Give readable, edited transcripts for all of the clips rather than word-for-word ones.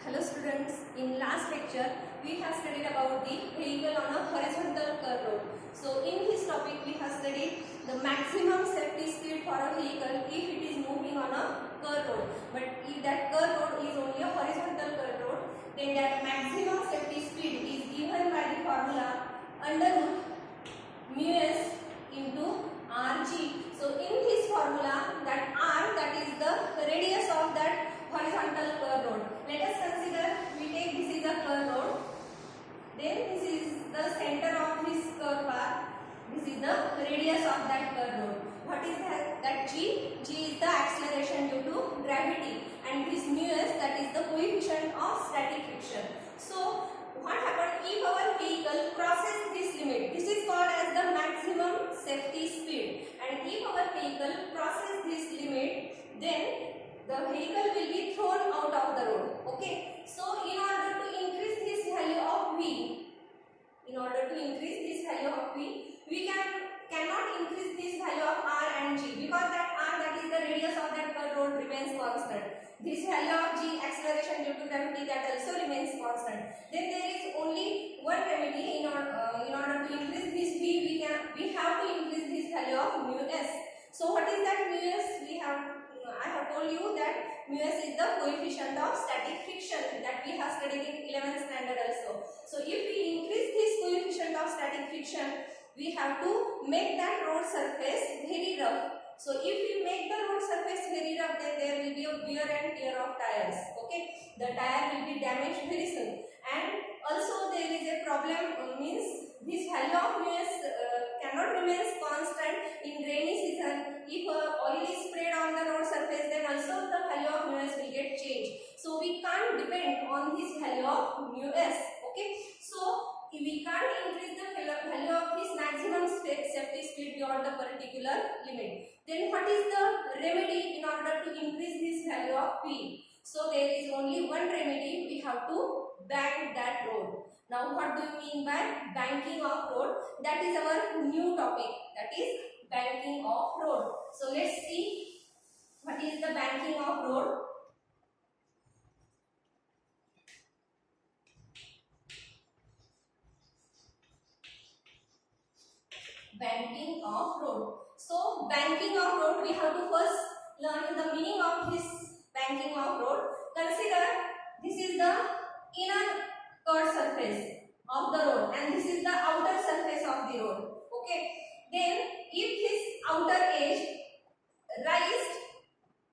Hello students, in last lecture we have studied about the vehicle on a horizontal curve road. So in this topic we have studied the maximum safety speed for a vehicle if it is moving on a curve road. But if that curve road is only a horizontal curve road, then that maximum safety speed is given by the formula under root mu s into rg. So in this formula, that r, that is the radius of that horizontal curve road. Let us consider, we take this is a curve road, then this is the center of this curve path, this is the radius of that curve road. What is that g? G is the acceleration due to gravity, and this mu s, that is the coefficient of static friction. So what happened if our vehicle crosses this limit? This is called as the maximum safety speed, and if our vehicle crosses this limit, then the vehicle will be thrown out of the road. Okay, so in order to increase this value of v, we cannot increase this value of r and g, because that r, that is the radius of that curve road, remains constant. This value of g, acceleration due to gravity, that also remains constant. Then there is only one remedy. In order to increase this v, we have to increase this value of mu s. So what is that mu s? I have told you that mu s is the coefficient of static friction that we have studied in 11th standard also. So if we increase this coefficient of static friction, we have to make that road surface very rough. So if we make the road surface very rough, then there will be a wear and tear of tires. Okay, the tire will be damaged very soon. And also there is a problem, means this value of mu s cannot remain constant in rainy season. If oil is sprayed on the road surface, then also the value of mu s will get changed. So we can't depend on this value of mu s. Okay, so we can't increase the value of this maximum safety speed beyond the particular limit. Then what is the remedy in order to increase this value of p? So there is only one remedy. We have to bank that road. Now what do you mean by banking of road? That is our new topic, that is banking of road. So let's see what is the banking of road. Banking of road. So banking of road, we have to first learn the meaning of this banking of road. Consider this is the inner curved surface of the road and this is the outer surface of the road. Okay, then if this outer edge raised,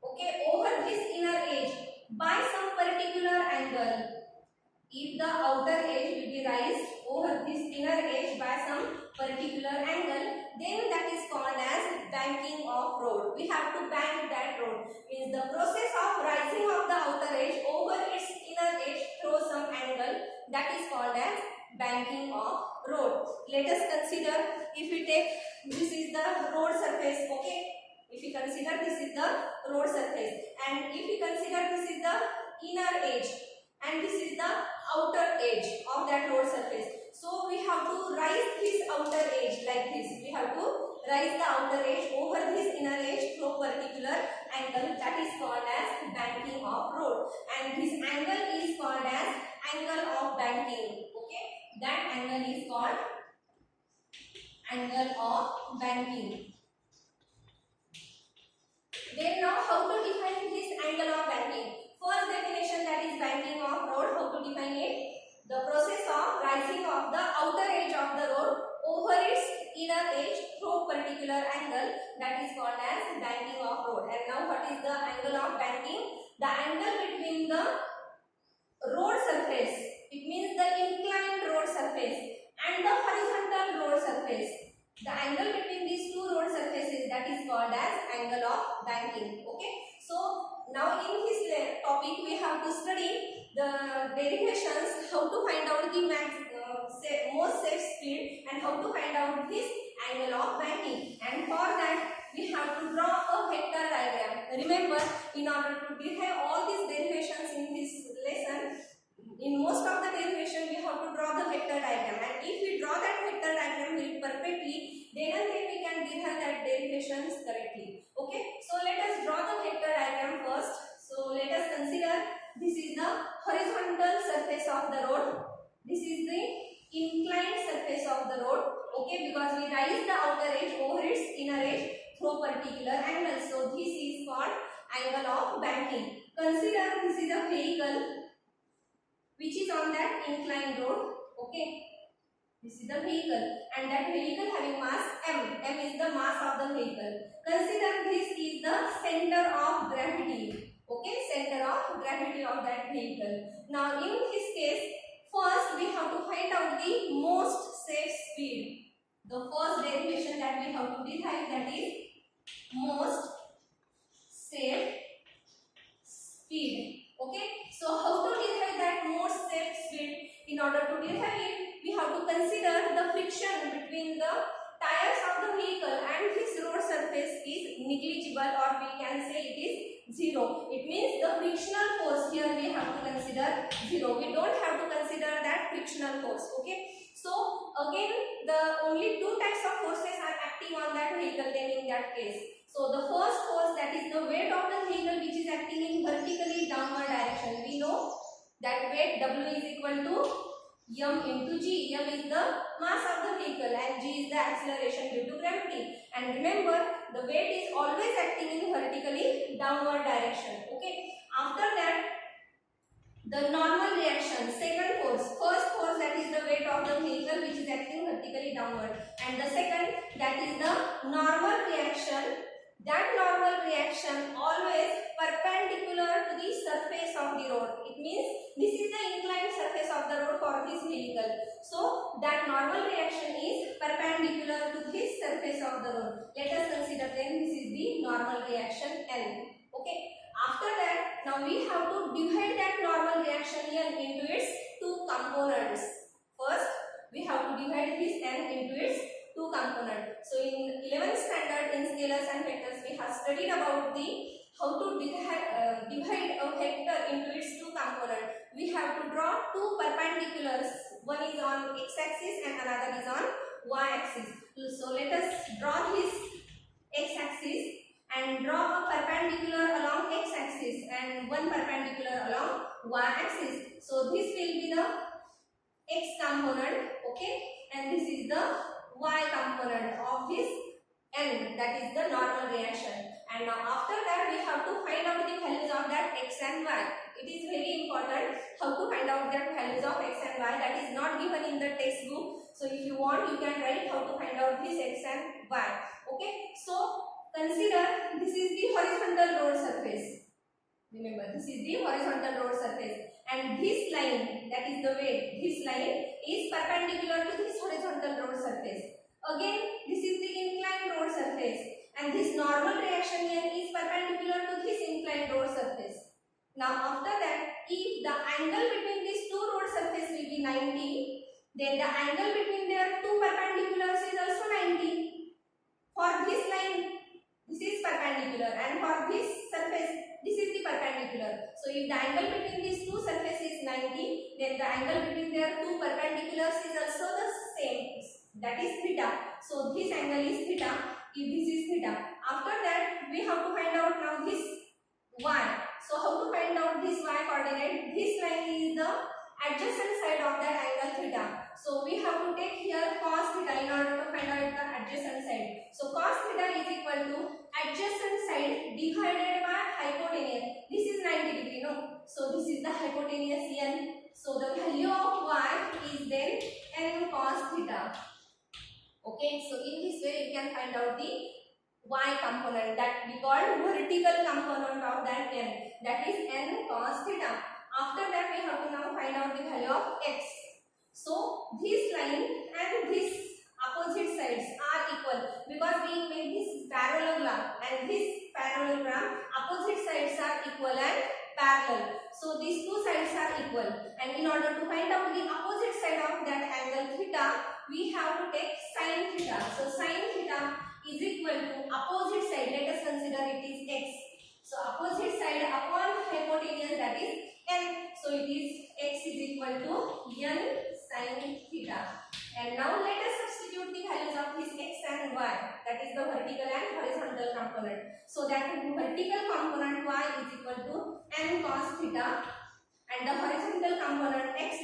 okay, over this inner edge by some particular angle, if the outer edge will be raised over this inner edge by some particular angle, then that is called as banking of road. We have to bank that road, means the process of rising of the outer edge over its inner edge through some angle, that is called as banking of road. Let us consider, if we take, this is the road surface. Okay, if we consider this is the road surface, and if we consider this is the inner edge and this is the outer edge of that road surface, so we have to rise this outer edge like this. We have to rise the outer edge over this inner edge through particular angle, that is called as banking of road, and this angle is called as angle of banking. Okay, that angle is called angle of banking. Then now how to define this angle of banking? First definition, that is banking of road. How to define it? The process of rising of the outer edge of the road over its inner edge through particular angle, that is called as banking of road. And now what is the angle of banking? The angle between the road surface, it means the inclined road surface, and the horizontal road surface. The angle between these two road surfaces, that is called as angle of banking. Okay, so now in this topic we have to study the derivations, how to find out the most safe speed and how to find out this angle of banking. And for that we have to draw a vector diagram. Remember, in order to derive all these derivations in this lesson, in most of the derivation we have to draw the vector diagram, and if we draw that vector diagram very perfectly, then and then we can derive that derivations correctly. Okay, so let us draw the vector diagram first. So let us consider this is the horizontal surface of the road. This is the inclined surface of the road. Okay, because we rise the outer edge over its inner edge through particular angle. So this is called angle of banking. Consider this is a vehicle which is on that inclined road. Okay, this is the vehicle, and that vehicle having mass m. M is the mass of the vehicle. Consider this is the center of gravity. Okay, center of gravity of that vehicle. Now in this case, first we have to find out the most safe speed. The first derivation that we have to derive, that is most safe speed. Okay, so how to derive that most safe speed? In order to derive it, we have to consider the friction between the tires of the vehicle and this road surface is negligible, or we can say it is zero. It means the frictional force here we have to consider zero. We don't have to consider that frictional force. Okay, so again the only two types of forces are acting on that vehicle then in that case. So the first force, that is the weight of the vehicle, which is acting in vertically downward direction. We know that weight W is equal to m into g. M is the mass of the vehicle and g is the acceleration due to gravity. And remember, the weight is always acting in vertically downward direction. Okay. After that, the normal reaction, second force. First force, that is the weight of the vehicle which is acting vertically downward, and the second, that is the normal reaction. That normal reaction always perpendicular to the surface of the road. It means this is the inclined surface of the road for this vehicle. So that normal reaction is perpendicular to this surface of the road. Let us consider then this is the normal reaction N. Okay. After that, now we have to divide that normal reaction N into its two components. First, we have to divide this N into its two components. So in 11th standard in scalars and vectors, we have studied about the how to divide a vector into its two components. We have to draw two perpendiculars. One is on x-axis and another is on y-axis. So let us draw this x-axis and draw a perpendicular along x-axis and one perpendicular along y-axis. So this will be the x component, okay, and this is the y component of this N, that is the normal reaction. And now after that we have to find out the values of that x and y. It is very important how to find out that values of x and y. That is not given in the textbook. So if you want, you can write how to find out this x and y. Okay. So consider this is the horizontal road surface. Remember, this is the horizontal road surface. And this line, that is the weight, this line is perpendicular to this horizontal road surface. Again, this is the inclined road surface, and this normal reaction here is perpendicular to this inclined road surface. Now after that, if the angle between these two road surfaces will be 90, then the angle between their two perpendiculars is also 90. For this line, this is perpendicular, and for this surface, this is the perpendicular. So if the angle between these two surfaces is 90, then the angle between their two perpendiculars is also the same, that is theta. So this angle is theta if this is theta. After that, we have to find out now this y. So how to find out this y coordinate? This line is the adjacent side of that angle theta. So we have to take here cos theta in order to find out the adjacent side. So cos theta is equal to adjacent side divided by hypotenuse. This is 90 degree, no? So this is the hypotenuse n. So the value of y is then n cos theta. Okay, so in this way you can find out the y component that we call vertical component of that n, that is n cos theta. After that we have to now find out the value of x. So this line and this opposite sides are equal because we make this parallelogram, and this parallelogram opposite sides are equal and parallel. So these two sides are equal, and in order to find out the opposite side of that angle theta, we have to take sin theta. So sin theta is equal to opposite side. Let us consider it is x. So opposite side upon hypotenuse, that is n. So it is x is equal to n sin theta. And now let us substitute the values of this x and y, that is the vertical and horizontal component. So that vertical component y is equal to n cos theta, and the horizontal component x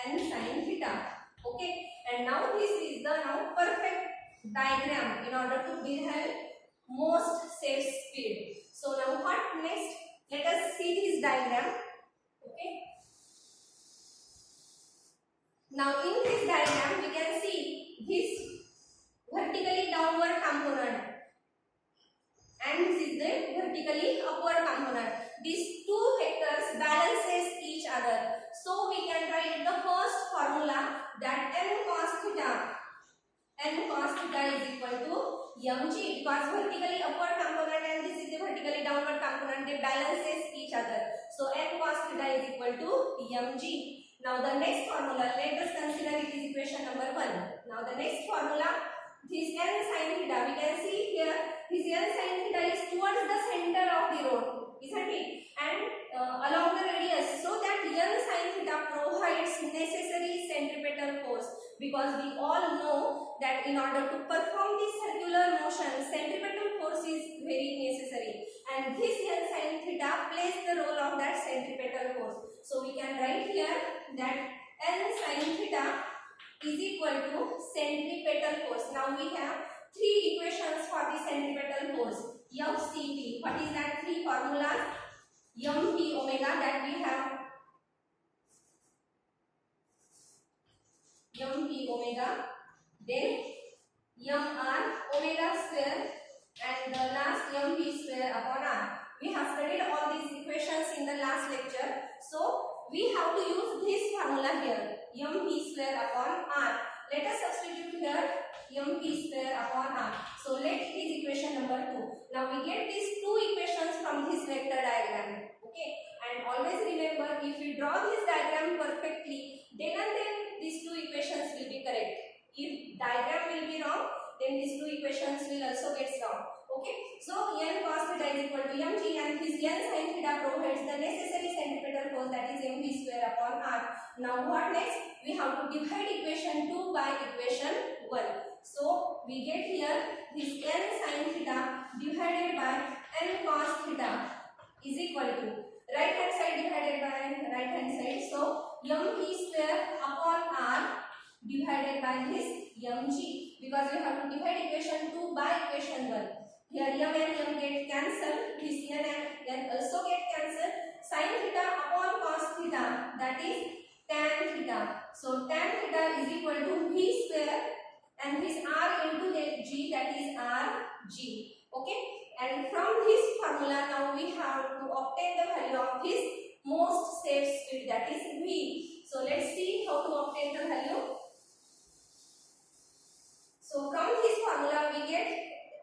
n sin theta. Okay, and now this is the now perfect diagram in order to derive most safe speed. So now what next? Let us see this diagram. Okay. Now in this diagram we can see this vertically downward component and this is the vertically upward component. These two vectors balances each other. So we can write the first formula that n cos theta is equal to mg, because vertically upward component and this is the vertically downward component, they balances each other. So n cos theta is equal to mg. Now the next formula, let us consider it is equation number 1. Now the next formula, this n sin theta, we can see here this n sin theta is towards the center of the rod, isn't it? And along the radius, so that n sin theta provides necessary centripetal force, because we all know that in order to perform this circular motion, centripetal force is very necessary, and this n sin theta plays the role of that centripetal force. So we can write here that n sin theta is equal to centripetal force. Now we have three equations for the centripetal force. FCT, what is that? Three formulas. MP omega, that we have MP omega, then mr omega square, and the last mp square upon r. We have studied all these equations in the last lecture, so we have to use this formula here, mp square upon r. Let us substitute here mp square upon r. So let it is equation number 2. Now we get these two equations from this vector diagram. Okay, and always remember, if we draw this diagram perfectly, then and then these two equations will be correct. If diagram will be wrong, then these two equations will also get wrong. Okay, so n cos theta is equal to mg, and this n sin theta provides the necessary centripetal force, that is mv square upon r. Now what next? We have to divide equation 2 by equation 1. So we get here this n sin theta divided by n cos theta is equal to right hand side divided by right hand side. So mp square upon r divided by this mg, because we have to divide equation 2 by equation 1. Here m and m get cancelled, this n and n also get cancelled. Sin theta upon cos theta, that is tan theta. So tan theta is equal to v square and this r into that g, that is rg. Okay, and from this formula now we have to obtain the value of this most safe speed, that is v. So let's see how to obtain the value. So from this formula we get,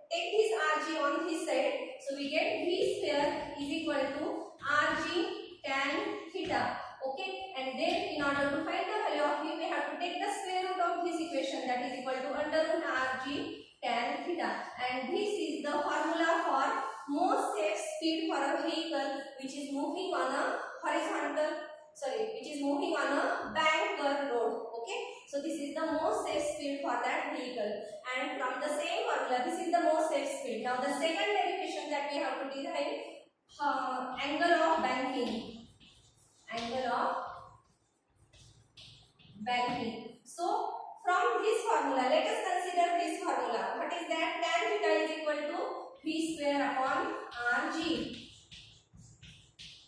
take this rg on this side, so we get v square is equal to rg tan theta. Okay, and then in order to find the value of v, we have to take the square root of this equation, that is equal to under root rg tan theta, and this is the formula for most safe speed for a vehicle which is moving on a banker road. Okay, so this is the most safe speed for that vehicle, and from the same formula, this is the most safe speed. Now the second derivation that we have to derive, angle of banking. So from this formula, let us consider this formula. What is that? Tan theta is equal to v square upon rg.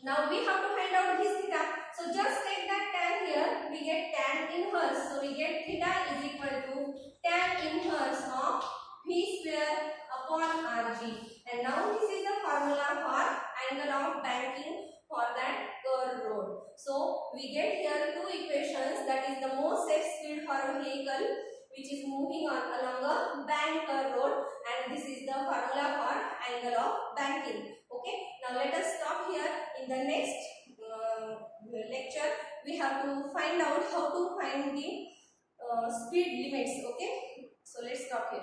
Now we have to find out this theta. So just take that tan here, we get tan inverse. So we get theta is equal to tan inverse of v square upon rg. And now this is the formula for angle of banking for that curved road. So we get here two equations, that is the most safe speed for a vehicle which is moving on along a banker road, and this is the formula for angle of banking. Okay, now let us stop here. In the next lecture we have to find out how to find the speed limits. Okay, so let's stop here.